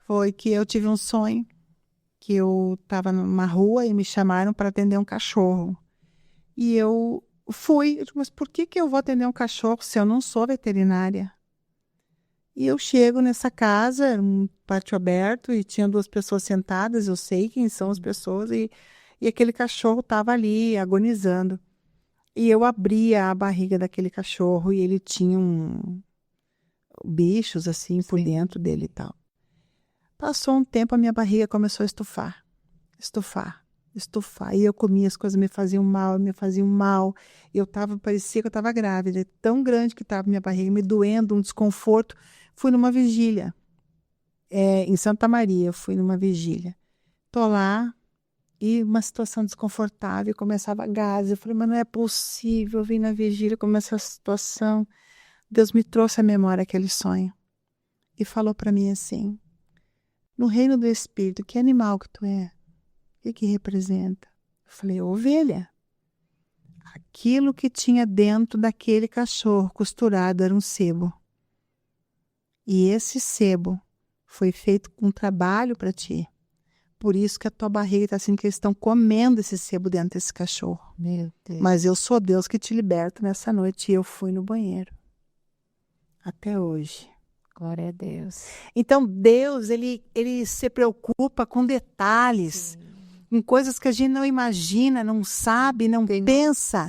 foi que eu tive um sonho, que eu estava numa rua e me chamaram para atender um cachorro. E eu fui, eu digo, mas por que eu vou atender um cachorro se eu não sou veterinária? E eu chego nessa casa, era um pátio aberto, e tinha 2 pessoas sentadas, eu sei quem são as pessoas, e aquele cachorro estava ali, agonizando. E eu abria a barriga daquele cachorro, e ele tinha bichos, assim, por Sim. dentro dele e tal. Passou um tempo, a minha barriga começou a estufar. Estufar, estufar. E eu comia, as coisas me faziam mal, me faziam mal. Parecia que eu estava grávida. Tão grande que estava minha barriga, me doendo, um desconforto. Fui numa vigília, em Santa Maria, eu fui numa vigília. Tô lá, e uma situação desconfortável, começava gases. Eu falei, mas não é possível, eu vim na vigília, começou essa situação. Deus me trouxe à memória aquele sonho. E falou para mim assim, no reino do Espírito, que animal que tu é? O que representa? Eu falei, ovelha. Aquilo que tinha dentro daquele cachorro costurado era um sebo. E esse sebo foi feito com trabalho para ti. Por isso que a tua barriga está assim, que eles estão comendo esse sebo dentro desse cachorro. Meu Deus. Mas eu sou Deus que te liberta nessa noite. E eu fui no banheiro. Até hoje. Glória a Deus. Então, Deus, ele se preocupa com detalhes. Em coisas que a gente não imagina, não sabe, não pensa.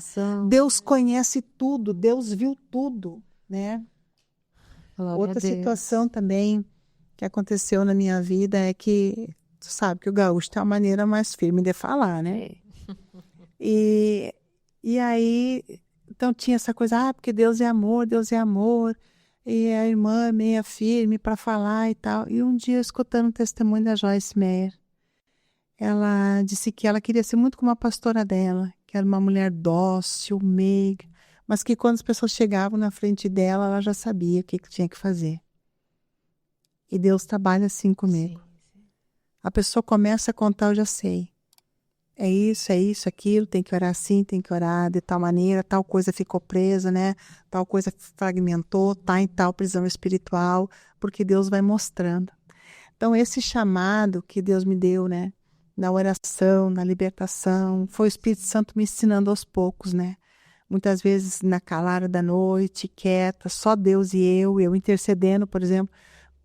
Deus conhece tudo, Deus viu tudo, né? Glória Outra a Deus. situação também que aconteceu na minha vida é que, tu sabe que o gaúcho tem uma maneira mais firme de falar, né? E aí, então tinha essa coisa, porque Deus é amor, e a irmã é meia firme para falar e tal. E um dia, escutando o testemunho da Joyce Meyer, ela disse que ela queria ser muito como a pastora dela, que era uma mulher dócil, meiga, mas que quando as pessoas chegavam na frente dela, ela já sabia o que tinha que fazer. E Deus trabalha assim comigo. Sim. A pessoa começa a contar, eu já sei. É isso, aquilo, tem que orar assim, tem que orar de tal maneira, tal coisa ficou presa, né? Tal coisa fragmentou, tá em tal prisão espiritual, porque Deus vai mostrando. Então, esse chamado que Deus me deu, né? Na oração, na libertação, foi o Espírito Santo me ensinando aos poucos, né? Muitas vezes na calada da noite, quieta, só Deus e eu intercedendo, por exemplo,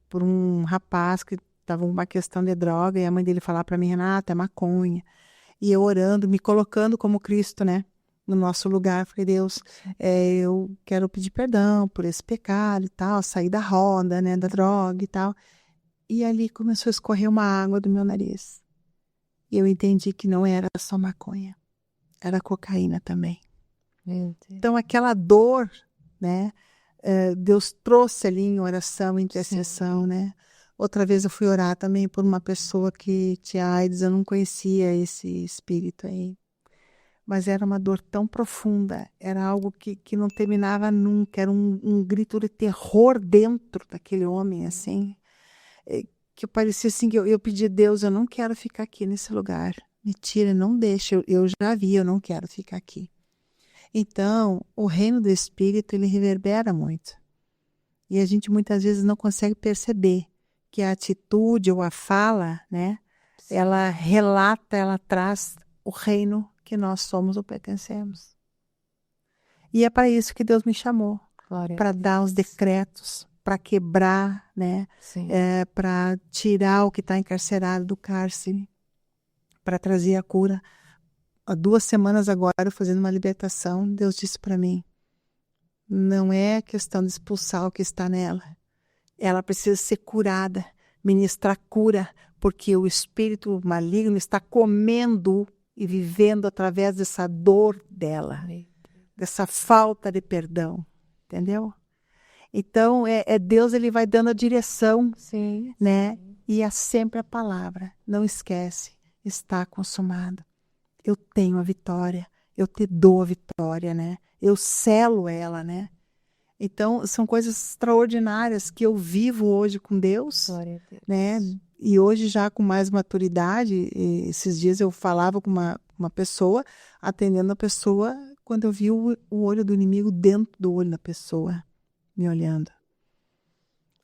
por um rapaz que estava com uma questão de droga, e a mãe dele falar para mim, Renata, é maconha. E eu orando, me colocando como Cristo, né? No nosso lugar. Falei, Deus, eu quero pedir perdão por esse pecado e tal, sair da roda, né? Da droga e tal. E ali começou a escorrer uma água do meu nariz. E eu entendi que não era só maconha. Era cocaína também. Meu Deus. Então, aquela dor, né? Deus trouxe ali em oração, intercessão, né? Outra vez eu fui orar também por uma pessoa que tinha AIDS, eu não conhecia esse espírito aí. Mas era uma dor tão profunda, era algo que não terminava nunca, era um grito de terror dentro daquele homem, assim, que parecia assim, que eu pedi a Deus, eu não quero ficar aqui nesse lugar, me tira, não deixa, eu já vi, eu não quero ficar aqui. Então, o reino do Espírito, ele reverbera muito. E a gente muitas vezes não consegue perceber que a atitude ou a fala, né, ela relata, ela traz o reino que nós somos ou pertencemos. E é para isso que Deus me chamou, para dar os decretos, para quebrar, né, para tirar o que está encarcerado do cárcere, para trazer a cura. Há 2 semanas agora, fazendo uma libertação, Deus disse para mim, não é questão de expulsar o que está nela. Ela precisa ser curada, ministrar cura, porque o espírito maligno está comendo e vivendo através dessa dor dela, dessa falta de perdão, entendeu? Então, Deus, ele vai dando a direção, né? E é sempre a palavra, não esquece, está consumado. Eu tenho a vitória, eu te dou a vitória, né? Eu selo ela, né? Então, são coisas extraordinárias que eu vivo hoje com Deus, né? E hoje já com mais maturidade, esses dias eu falava com uma pessoa, atendendo a pessoa, quando eu vi o olho do inimigo dentro do olho da pessoa, me olhando.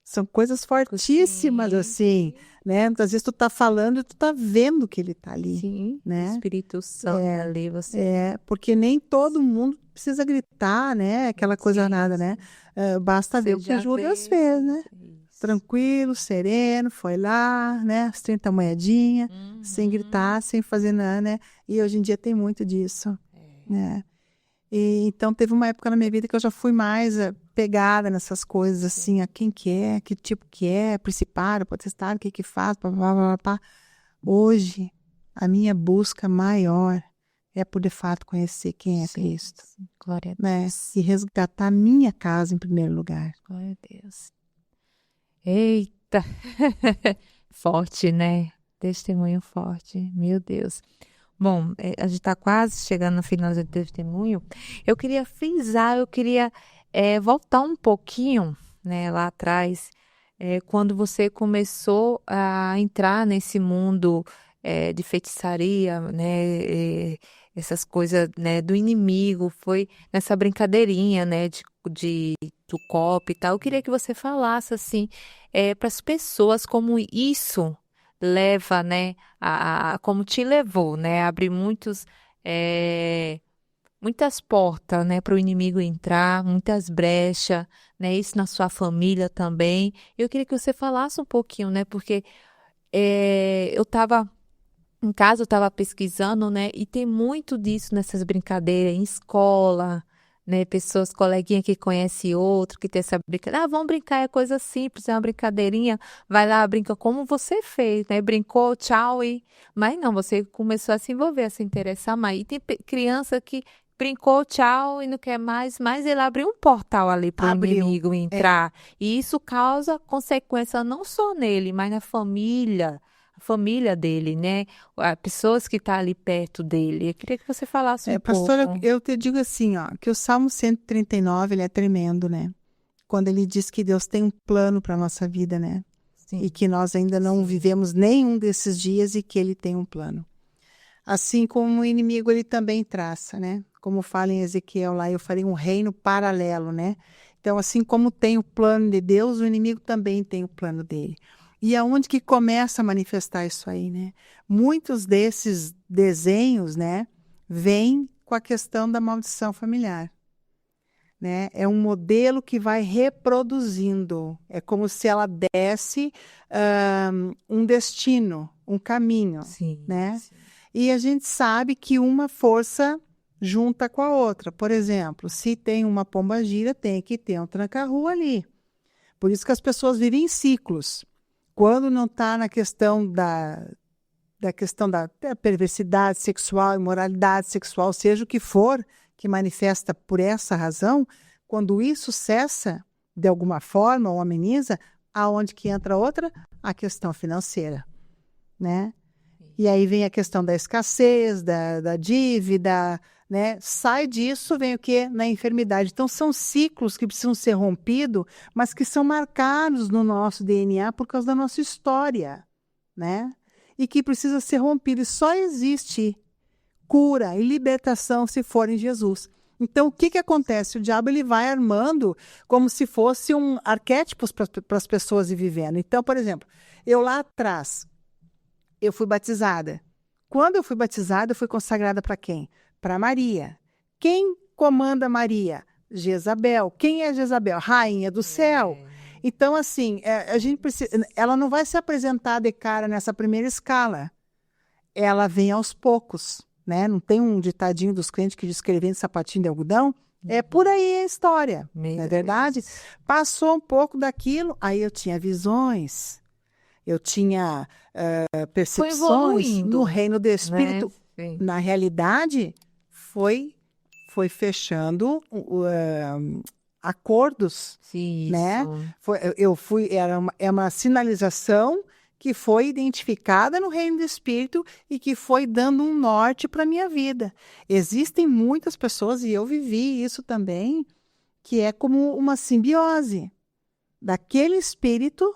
São coisas fortíssimas, Sim, assim, né? Muitas vezes tu tá falando e tu tá vendo que ele tá ali, sim. O né? Espírito Santo ali, você. Porque nem todo mundo precisa gritar, né? Aquela coisa nada, né? Isso. Basta ver Você o que o já Judas vê. fez, né? Isso. Tranquilo, sereno, foi lá, né? As 30 moedinhas, sem Uhum. gritar, sem fazer nada, né? E hoje em dia tem muito disso, É. né? E, então teve uma época na minha vida que eu já fui mais pegada nessas coisas, assim, a Sim. quem que é, que tipo que é, principado, potestade, o que que faz, pá, pá, pá, pá. Hoje, a minha busca maior é por de fato conhecer quem é Sim, Cristo, sim. Glória a né? Deus. E resgatar a minha casa em primeiro lugar. Glória a Deus. Eita! Forte, né? Testemunho forte. Meu Deus. Bom, a gente está quase chegando no final do testemunho. Eu queria frisar, eu queria voltar um pouquinho, né, lá atrás, quando você começou a entrar nesse mundo de feitiçaria, né, essas coisas, né, do inimigo, foi nessa brincadeirinha, né, do copo e tal. Eu queria que você falasse assim, para as pessoas como isso leva, né? Como te levou, né? Abrir muitas portas, né? Para o inimigo entrar, muitas brechas, né? Isso na sua família também. Eu queria que você falasse um pouquinho, né? Porque eu estava em casa, eu estava pesquisando, né? E tem muito disso nessas brincadeiras em escola, né? Pessoas, coleguinha que conhece outro, que tem essa brincadeira. Ah, vamos brincar, é coisa simples, é uma brincadeirinha. Vai lá, brinca como você fez, né? Brincou, tchau e... Mas não, você começou a se envolver, a se interessar mais. E tem criança que brincou, tchau e não quer mais, mas ele abriu um portal ali para o Abriu. inimigo É, entrar. E isso causa consequência não só nele, mas na família. A família dele, né? Pessoas que estão ali perto dele. Eu queria que você falasse um pastora, pouco. eu te digo assim, ó, que o Salmo 139, ele é tremendo, né? Quando ele diz que Deus tem um plano para a nossa vida, né? E Sim, que nós ainda não sim, vivemos nenhum desses dias e que ele tem um plano. Assim como o inimigo ele também traça, né? Como fala em Ezequiel lá, eu farei um reino paralelo, né? Então, assim como tem o plano de Deus, o inimigo também tem o plano dele. E aonde que começa a manifestar isso aí, né? Muitos desses desenhos, né, vêm com a questão da maldição familiar, né? É um modelo que vai reproduzindo. É como se ela desse um destino, um caminho, sim, né? sim. E a gente sabe que uma força junta com a outra. Por exemplo, se tem uma pombagira, tem que ter um tranca-rua ali. Por isso que as pessoas vivem em ciclos. Quando não está na questão da questão da perversidade sexual, imoralidade sexual, seja o que for que manifesta por essa razão, quando isso cessa de alguma forma ou ameniza, aonde que entra outra? A questão financeira, né? E aí vem a questão da escassez, da dívida, né? Sai disso, vem o quê? Na enfermidade. Então, são ciclos que precisam ser rompidos, mas que são marcados no nosso DNA por causa da nossa história, né? E que precisa ser rompido. E só existe cura e libertação se for em Jesus. Então, o que, que acontece? O diabo ele vai armando como se fosse um arquétipos para as pessoas ir vivendo. Então, por exemplo, eu lá atrás, eu fui batizada. Quando eu fui batizada, eu fui consagrada para quem? Para Maria. Quem comanda Maria? Jezabel. Quem é Jezabel? Rainha do céu. É, Então, assim, a gente precisa, ela não vai se apresentar de cara nessa primeira escala. Ela vem aos poucos, né? Não tem um ditadinho dos crentes que diz que ele vem de sapatinho de algodão? É por aí a história, não é meu verdade? Deus. Passou um pouco daquilo, aí eu tinha visões, eu tinha Foi percepções no evoluindo, reino do né? espírito. Sim. Na realidade, foi fechando acordos, né? Isso. Eu fui, é uma sinalização que foi identificada no reino do espírito e que foi dando um norte para a minha vida. Existem muitas pessoas, e eu vivi isso também, que é como uma simbiose daquele espírito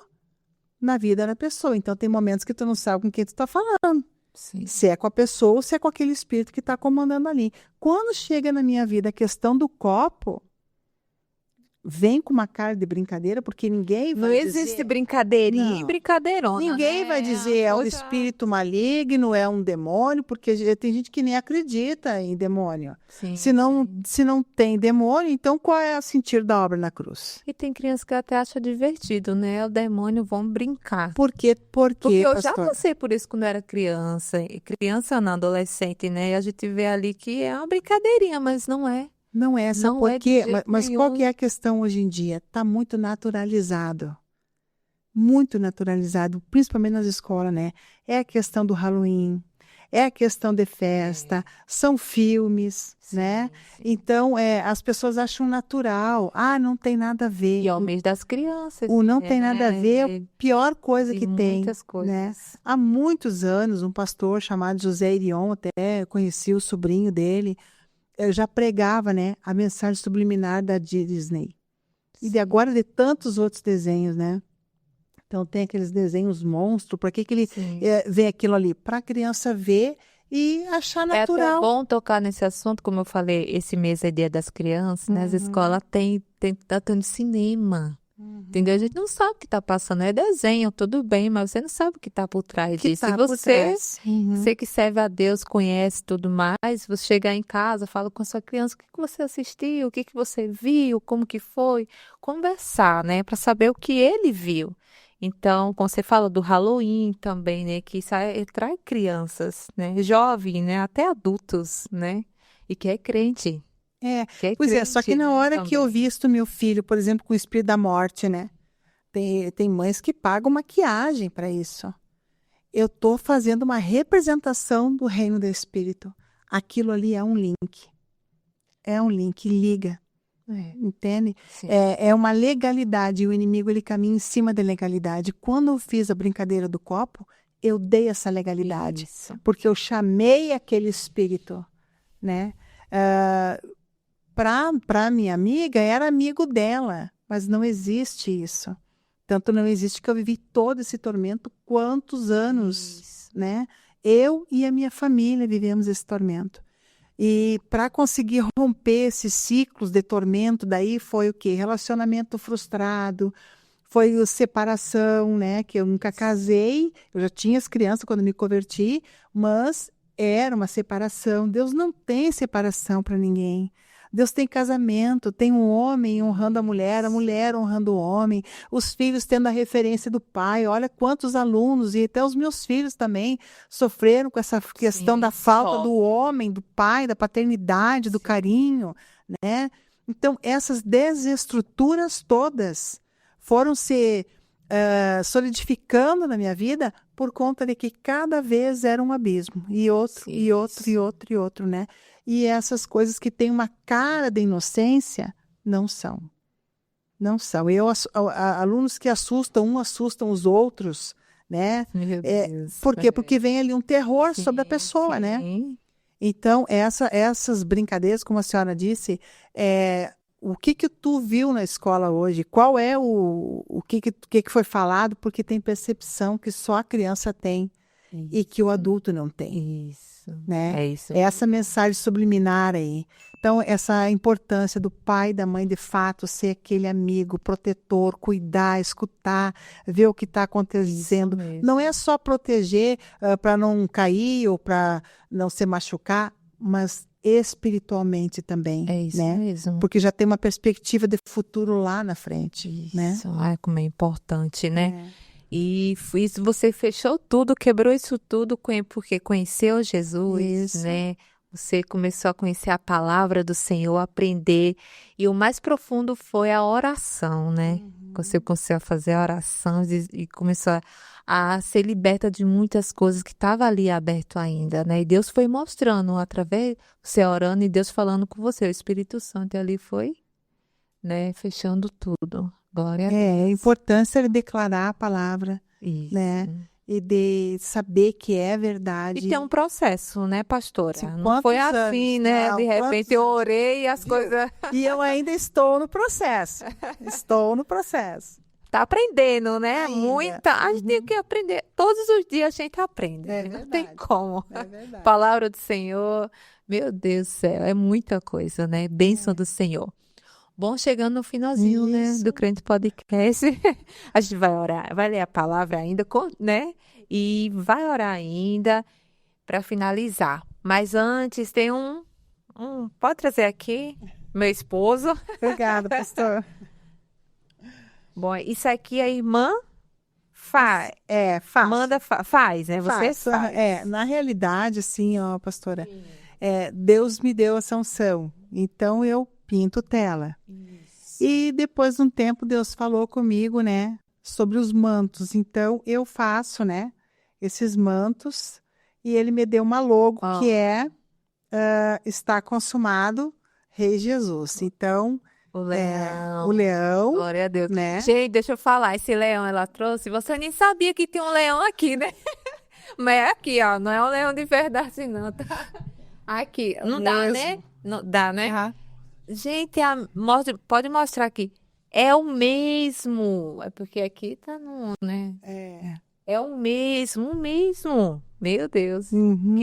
na vida da pessoa. Então, tem momentos que tu não sabe com quem tu está falando. Sim. Se é com a pessoa ou se é com aquele espírito que está comandando ali. Quando chega na minha vida a questão do copo, vem com uma cara de brincadeira, porque ninguém Não vai existe dizer... brincadeirinha e Não. brincadeirona, Ninguém né? vai É dizer uma é um coisa espírito maligno, é um demônio, porque tem gente que nem acredita em demônio. sim, Se não, sim. se não tem demônio, então qual é o sentido da obra na cruz? E tem criança que até acha divertido, né? O demônio, vamos brincar. Por quê? Por Porque quê, eu já pastor? passei por isso quando era criança, e criança não, adolescente, né? E a gente vê ali que é uma brincadeirinha, mas não é. Não é, sabe Não por é de quê? jeito Mas qual que nenhum. é a questão hoje em dia? Está muito naturalizado. Muito naturalizado, principalmente nas escolas, né? É a questão do Halloween, é a questão de festa, são filmes, né? Sim. Então, as pessoas acham natural. Ah, não tem nada a ver. E é o mês das crianças. O não tem nada a ver é a pior coisa de que tem, muitas né? coisas. Há muitos anos, um pastor chamado José Irion, até conheci o sobrinho dele, já pregava, né, a mensagem subliminar da Disney. E de agora de tantos outros desenhos, né? Então tem aqueles desenhos monstros, para que ele Sim. vê aquilo ali? Para a criança ver e achar É até natural. bom tocar nesse assunto, como eu falei, esse mês é Dia das Crianças, né? As escolas tá tendo cinema. Entendeu? A gente não sabe o que está passando. É desenho, tudo bem, mas você não sabe o que está por trás Que disso. tá E por você, trás. você que serve a Deus, conhece tudo mais, você chegar em casa, fala com a sua criança, o que que você assistiu, o que que você viu, como que foi. Conversar, né? Para saber o que ele viu. Então, quando você fala do Halloween também, né? Que isso traz crianças, né? Jovens, né? Até adultos, né? E que é crente. Que é Pois é, só que crente, na né? hora que eu Também. visto meu filho, por exemplo, com o espírito da morte, né? Tem mães que pagam maquiagem para isso. Eu estou fazendo uma representação do reino do espírito. Aquilo ali é um link. É um link, liga. Entende? Sim. É uma legalidade e o inimigo ele caminha em cima da legalidade. Quando eu fiz a brincadeira do copo, eu dei essa legalidade, Isso. porque eu chamei aquele espírito, né? Para minha amiga, era amigo dela, mas não existe isso. Tanto não existe que eu vivi todo esse tormento, quantos anos, Isso. né? Eu e a minha família vivemos esse tormento. E para conseguir romper esses ciclos de tormento, daí foi o quê? Relacionamento frustrado, foi a separação, né? Que eu nunca casei, eu já tinha as crianças quando me converti, mas era uma separação. Deus não tem separação para ninguém. Deus tem casamento, tem um homem honrando a mulher honrando o homem, os filhos tendo a referência do pai. Olha quantos alunos, e até os meus filhos também sofreram com essa questão da falta do homem, do pai, da paternidade, do carinho, né? Então, essas desestruturas todas foram se solidificando na minha vida por conta de que cada vez era um abismo, e outro, e outro, e outro, e outro, né? E essas coisas que têm uma cara de inocência, não são. Não são. Alunos que assustam os outros, né? Meu Deus. Por quê? Porque vem ali um terror sobre a pessoa, né? Então, essas brincadeiras, como a senhora disse, o que tu viu na escola hoje? Qual é o que foi falado? Porque tem percepção que só a criança tem e que o adulto não tem. Isso. Né? É isso. É essa mensagem subliminar aí. Então, essa importância do pai e da mãe, de fato, ser aquele amigo, protetor, cuidar, escutar, ver o que está acontecendo. Não é só proteger para não cair ou para não se machucar, mas espiritualmente também. É isso né? mesmo. Porque já tem uma perspectiva de futuro lá na frente. Isso. Né? Ai, como é importante, né? E isso, você fechou tudo, quebrou isso tudo porque conheceu Jesus, né? Você começou a conhecer a palavra do Senhor, aprender. E o mais profundo foi a oração, né? Você começou a fazer a oração e começou a ser liberta de muitas coisas que estavam ali aberto ainda, né? E Deus foi mostrando através, você orando e Deus falando com você. O Espírito Santo ali foi, né? Fechando tudo. Glória a Deus. A importância de declarar a palavra, Isso. né? E de saber que é verdade. E tem um processo, né, pastora? Não foi assim, anos? né? Não, De repente eu orei e as coisas... E eu ainda estou no processo. Estou no processo. Tá aprendendo, né? Ainda. A gente tem que aprender. Todos os dias a gente aprende. Não tem como. É verdade. Palavra do Senhor, meu Deus do céu, é muita coisa, né? Bênção do Senhor. Bom, chegando no finalzinho, né, Isso. do Crente Podcast. A gente vai orar, vai ler a palavra ainda, né? E vai orar ainda para finalizar. Mas antes, tem pode trazer aqui, meu esposo. Obrigada, pastor. Bom, isso aqui a irmã faz. Faço. Faz, né? Você Faço. faz. Na realidade, assim, ó, pastora, Deus me deu essa unção. Então, eu pinto tela. Isso. E depois de um tempo, Deus falou comigo, né, sobre os mantos. Então, eu faço, né, esses mantos. E ele me deu uma logo que está consumado, Rei Jesus. Então, O leão. o leão, Glória a Deus. né? Gente, deixa eu falar, esse leão ela trouxe, você nem sabia que tinha um leão aqui, né? Mas é aqui, ó, não é um leão de verdade, não, tá? Aqui, não dá, Mesmo. né? Não dá, né? Ah, Gente, pode mostrar aqui. É o mesmo. É porque aqui tá no, né? É o mesmo, o mesmo. Meu Deus, que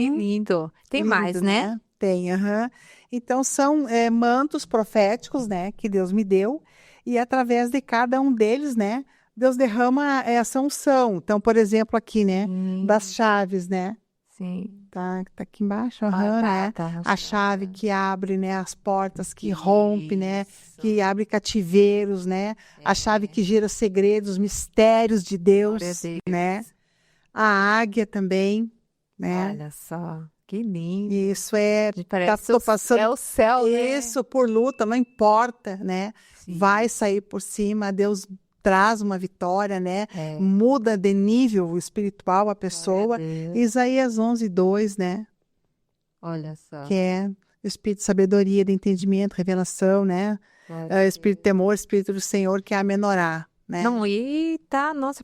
lindo. Tem Lindo, mais, né? Tem, aham. Então, são mantos proféticos, né, que Deus me deu, e através de cada um deles, né, Deus derrama essa unção. Então, por exemplo, aqui, né, das chaves, né, Sim. tá aqui embaixo, né, a chave que abre, né, as portas, que rompe, né, que abre cativeiros, né, a chave que gira segredos, mistérios de Deus, Glória a Deus. né, a águia também, né. Olha só, que lindo. Isso Parece tô passando é o céu, né? isso por luta, não importa, né? Sim. Vai sair por cima, Deus traz uma vitória, né? É. Muda de nível espiritual a pessoa. Glória a Deus. Isaías 11:2, né? Olha só. Que é o espírito de sabedoria, de entendimento, revelação, né? Glória a Espírito de temor, espírito do Senhor, que é a menorá, né? Não, e tá, nossa,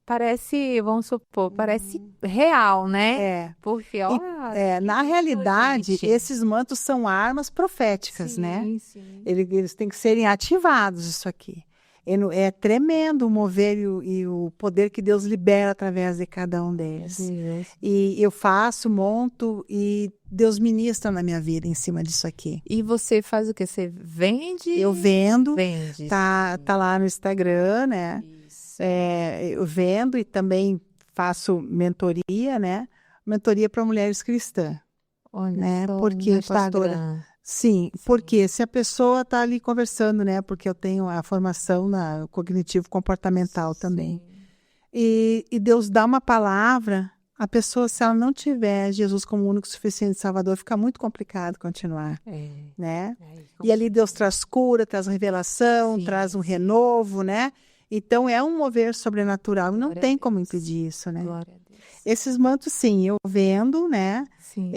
parece, vamos supor, parece real, né? É. Porque, olha, Na realidade, gente. esses mantos são armas proféticas, né? Sim. Eles têm que serem ativados, isso aqui. É tremendo o mover e o poder que Deus libera através de cada um deles. Deus. E eu faço, monto e Deus ministra na minha vida em cima disso aqui. E você faz o quê? Você vende? Eu vendo, Vende. tá lá no Instagram, né? Isso. Eu vendo e também faço mentoria, né? Mentoria para mulheres cristãs. Olha Né? só, Porque, no Instagram. pastora, sim, porque se a pessoa está ali conversando, né? Porque eu tenho a formação na cognitivo comportamental também. E Deus dá uma palavra, a pessoa, se ela não tiver Jesus como único suficiente Salvador, fica muito complicado continuar, né? E ali Deus traz cura, traz revelação, traz um renovo, né? Então é um mover sobrenatural e não tem como impedir isso, né? Glória a Deus. Esses mantos, sim, eu vendo, né? Sim.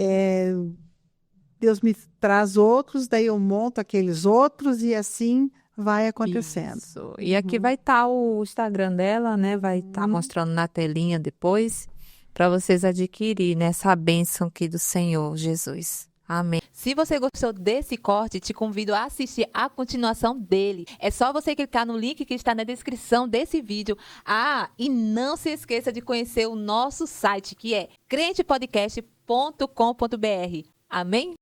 Deus me traz outros, daí eu monto aqueles outros e assim vai acontecendo. Isso. E aqui vai estar o Instagram dela, né? Vai estar mostrando na telinha depois para vocês adquirirem, né, essa bênção aqui do Senhor Jesus. Amém. Se você gostou desse corte, te convido a assistir a continuação dele. É só você clicar no link que está na descrição desse vídeo. E não se esqueça de conhecer o nosso site, que é crentepodcast.com.br. Amém?